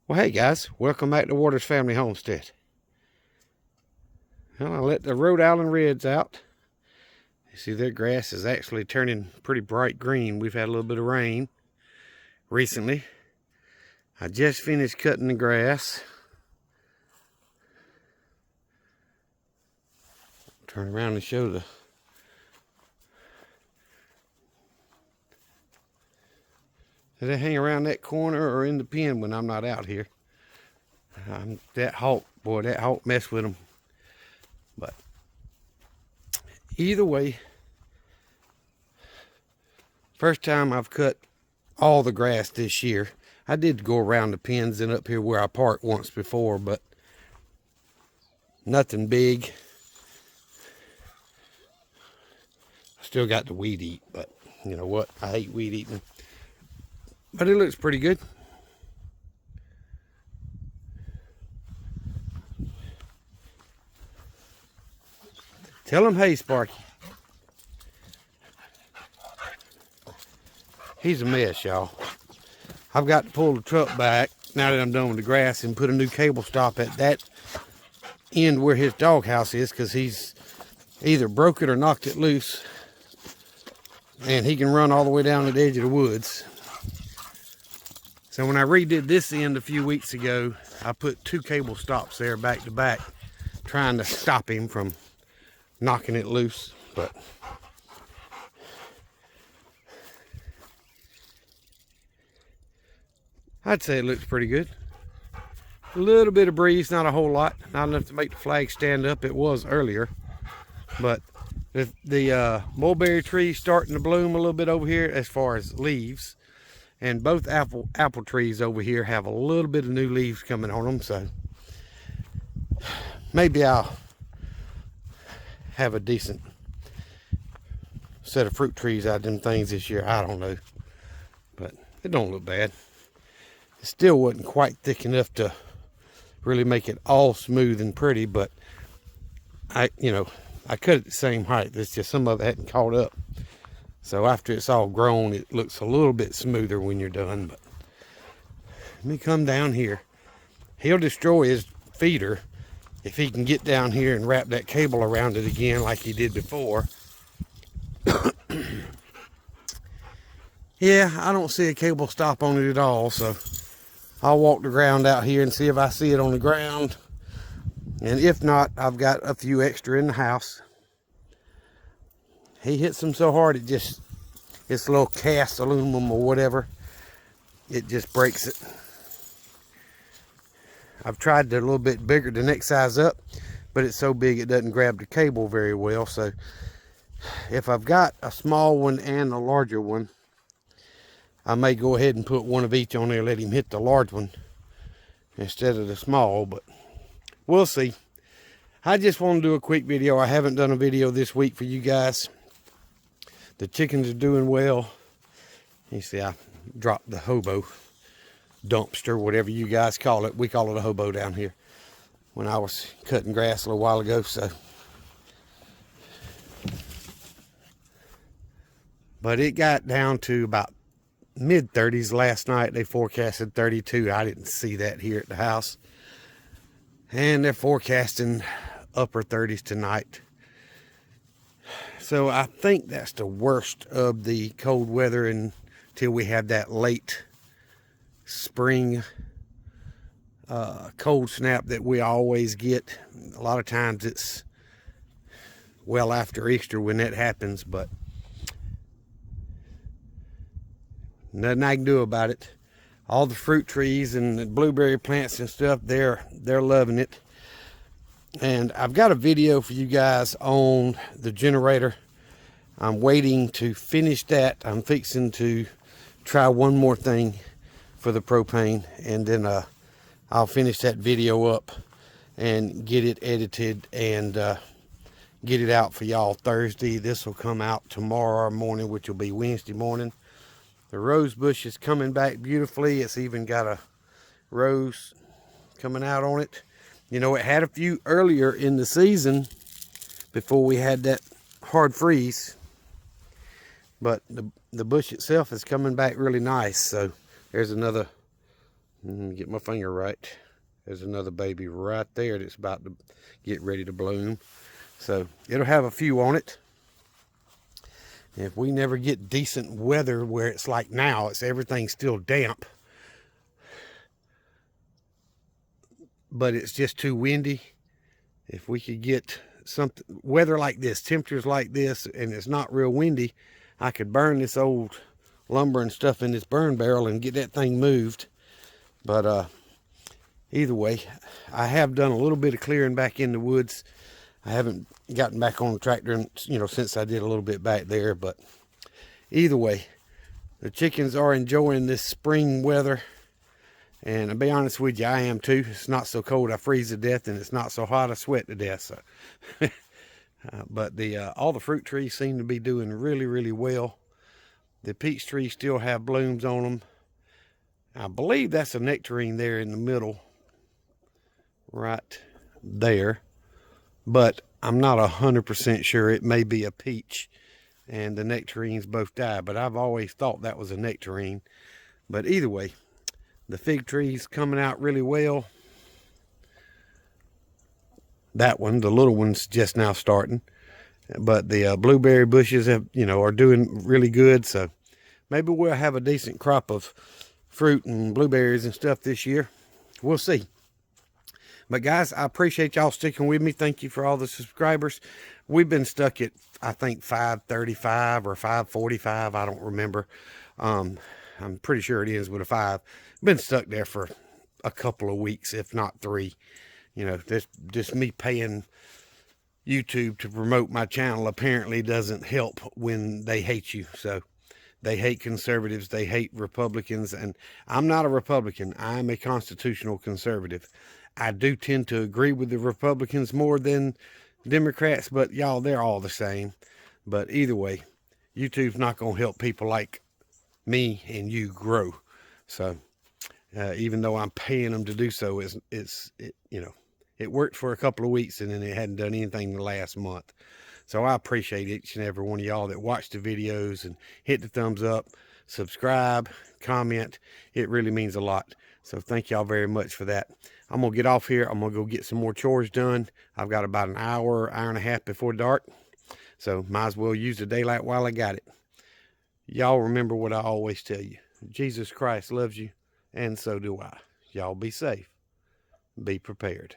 Well, hey guys, welcome back to Waters Family Homestead. Well, I let the Rhode Island Reds out. You see their grass is actually turning pretty bright green. We've had a little bit of rain recently. I just finished cutting the grass. Turn around and show the... They hang around that corner or in the pen when I'm not out here. That hawk, boy, that hawk messed with them. But either way, first time I've cut all the grass this year. I did go around the pens and up here where I parked once before, but nothing big. I still got the weed eat, but you know what? I hate weed eating. But it looks pretty good. Tell him hey, Sparky. He's a mess, y'all. I've got to pull the truck back now that I'm done with the grass and put a new cable stop at that end where his doghouse is, because he's either broke it or knocked it loose. And he can run all the way down to the edge of the woods. So when I redid this end a few weeks ago, I put 2 cable stops there back to back, trying to stop him from knocking it loose. But I'd say it looks pretty good. A little bit of breeze, not a whole lot, not enough to make the flag stand up. It was earlier, but the mulberry trees starting to bloom a little bit over here as far as leaves. And both apple trees over here have a little bit of new leaves coming on them, so maybe I'll have a decent set of fruit trees out of them things this year. I don't know, but it don't look bad. It still wasn't quite thick enough to really make it all smooth and pretty, but I cut it the same height. It's just some of it hadn't caught up. So after it's all grown, it looks a little bit smoother when you're done. But let me come down here. He'll destroy his feeder if he can get down here and wrap that cable around it again like he did before. Yeah, I don't see a cable stop on it at all, so I'll walk the ground out here and see if I see it on the ground. And if not, I've got a few extra in the house. He hits them so hard, it's a little cast aluminum or whatever. It just breaks it. I've tried it a little bit bigger, the next size up, but it's so big it doesn't grab the cable very well. So if I've got a small one and a larger one, I may go ahead and put one of each on there, let him hit the large one instead of the small, but we'll see. I just want to do a quick video. I haven't done a video this week for you guys. The chickens are doing well. You see, I dropped the hobo dumpster, whatever you guys call it. We call it a hobo down here when I was cutting grass a little while ago. So, but it got down to about mid-30s last night. They forecasted 32. I didn't see that here at the house. And they're forecasting upper 30s tonight. So I think that's the worst of the cold weather until we have that late spring cold snap that we always get. A lot of times it's well after Easter when that happens, but nothing I can do about it. All the fruit trees and the blueberry plants and stuff, they're loving it. And I've got a video for you guys on the generator. I'm waiting to finish that. I'm fixing to try one more thing for the propane, and then I'll finish that video up and get it edited and get it out for y'all Thursday. This will come out tomorrow morning, which will be Wednesday morning. The rose bush is coming back beautifully. It's even got a rose coming out on it. You know, it had a few earlier in the season before we had that hard freeze. But the bush itself is coming back really nice. So there's another Get my finger right. There's another baby right there that's about to get ready to bloom. So it'll have a few on it. If we never get decent weather where it's like now, it's everything's still damp, but it's just too windy. If we could get something weather like this, temperatures like this, and it's not real windy, I could burn this old lumber and stuff in this burn barrel and get that thing moved. But either way, I have done a little bit of clearing back in the woods. I haven't gotten back on the tractor, since I did a little bit back there. But either way, the chickens are enjoying this spring weather. And to be honest with you, I am too. It's not so cold I freeze to death, and it's not so hot I sweat to death. So, but all the fruit trees seem to be doing really, really well. The peach trees still have blooms on them. I believe that's a nectarine there in the middle, right there. But I'm not 100% sure. It may be a peach, and the nectarines both died. But I've always thought that was a nectarine. But either way, the fig tree's coming out really well. That one, the little one's just now starting. But the blueberry bushes are doing really good. So maybe we'll have a decent crop of fruit and blueberries and stuff this year. We'll see. But guys, I appreciate y'all sticking with me. Thank you for all the subscribers. We've been stuck at, I think, 535 or 545. I don't remember. I'm pretty sure it is with a 5. Been stuck there for a couple of weeks, if not 3. Just me paying YouTube to promote my channel apparently doesn't help when they hate you. So they hate conservatives, they hate Republicans, and I'm not a Republican. I'm a constitutional conservative. I do tend to agree with the Republicans more than Democrats, but y'all, they're all the same. But either way, YouTube's not going to help people like me and you grow. So even though I'm paying them to do so, it worked for a couple of weeks, and then it hadn't done anything the last month. So I appreciate each and every one of y'all that watch the videos and hit the thumbs up, subscribe, comment. It really means a lot. So thank y'all very much for that. I'm going to get off here. I'm going to go get some more chores done. I've got about an hour and a half before dark. So might as well use the daylight while I got it. Y'all remember what I always tell you. Jesus Christ loves you, and so do I. Y'all be safe. Be prepared.